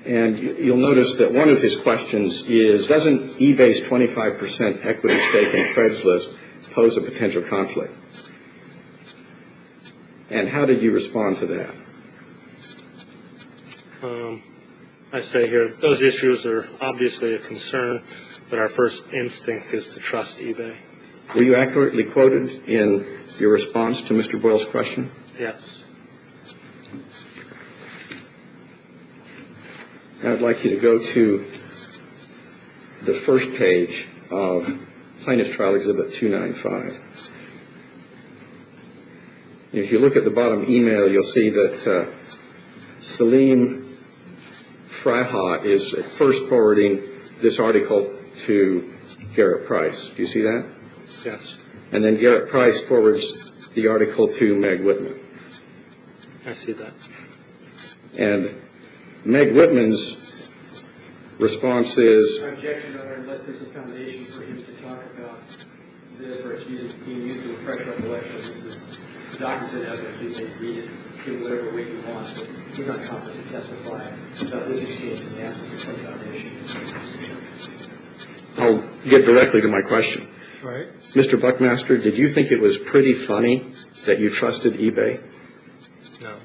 And you'll notice that one of his questions is, doesn't eBay's 25% equity stake in Craigslist pose a potential conflict? And how did you respond to that? I say here, those issues are obviously a concern, but our first instinct is to trust eBay. Were you accurately quoted in your response to Mr. Boyle's question? Yes. I'd like you to go to the first page of Plaintiff's Trial Exhibit 295. If you look at the bottom email, you'll see that Salim Fryha is at first forwarding this article to Garrett Price. Do you see that? Yes. And then Garrett Price forwards the article to Meg Whitman. I see that. And Meg Whitman's response is... Objection, Your Honor, unless there's a foundation for him to talk about this, or it's being used to refresh recollection. This is documented evidence. You may read it in whatever way you want, but he's not competent to testify about this exchange in the absence of some foundation. I'll get directly to my question. All right. Mr. Buckmaster, did you think it was pretty funny that you trusted eBay? No.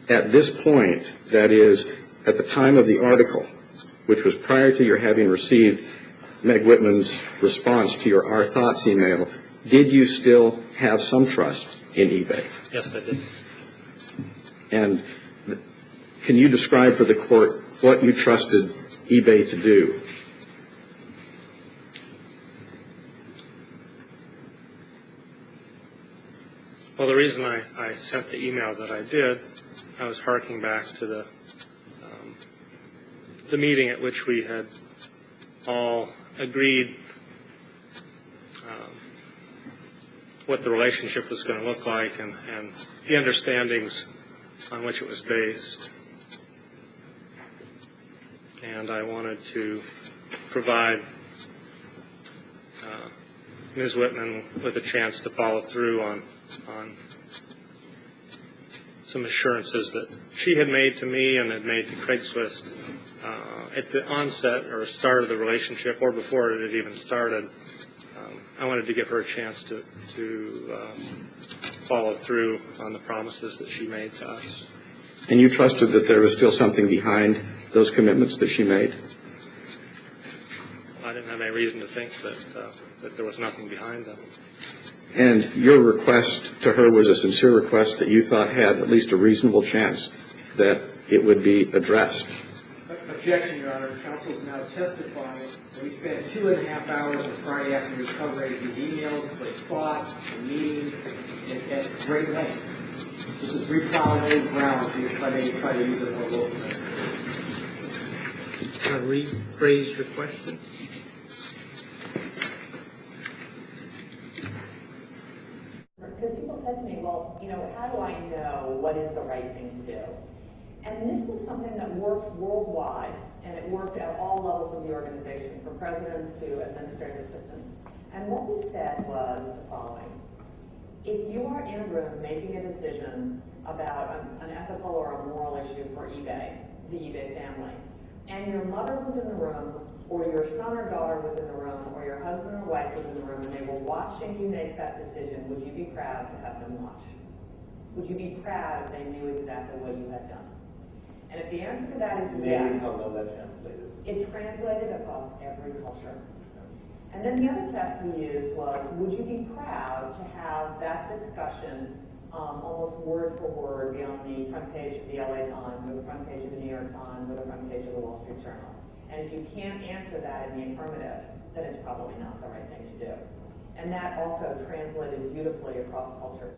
At this point, that is, at the time of the article, which was prior to your having received Meg Whitman's response to your Our Thoughts email, did you still have some trust in eBay? Yes, I did. And can you describe for the court what you trusted eBay to do? Well, the reason I sent the email that I did, I was harking back to the meeting at which we had all agreed what the relationship was going to look like and the understandings on which it was based. And I wanted to provide Ms. Whitman with a chance to follow through on some assurances that she had made to me and had made to Craigslist at the onset or start of the relationship, or before it had even started. I wanted to give her a chance to follow through on the promises that she made to us. And you trusted that there was still something behind those commitments that she made? I didn't have any reason to think that there was nothing behind them. And your request to her was a sincere request that you thought had at least a reasonable chance that it would be addressed? Objection, Your Honor. Counsel is now testifying that we spent 2.5 hours on Friday afternoon covering these emails, what he thought, the meeting, at great length. This is replowing ground if I may try to use it more locally. Can I rephrase your question? Because people said to me, well, how do I know what is the right thing to do? And this was something that worked worldwide, and it worked at all levels of the organization, from presidents to administrative assistants. And what we said was the following. If you are in a room making a decision about an ethical or a moral issue for eBay, the eBay family, and your mother was in the room, or your son or daughter was in the room, or your husband or wife was in the room, and they were watching you make that decision, would you be proud to have them watch? Would you be proud if they knew exactly what you had done? And if the answer to that is yes, How well that translated? it translated across every culture. And then the other test we used was, would you be proud to have that discussion almost word for word be on the front page of the LA Times, or the front page of the New York Times, or the front page of the Wall Street Journal? And if you can't answer that in the affirmative, then it's probably not the right thing to do. And that also translated beautifully across culture.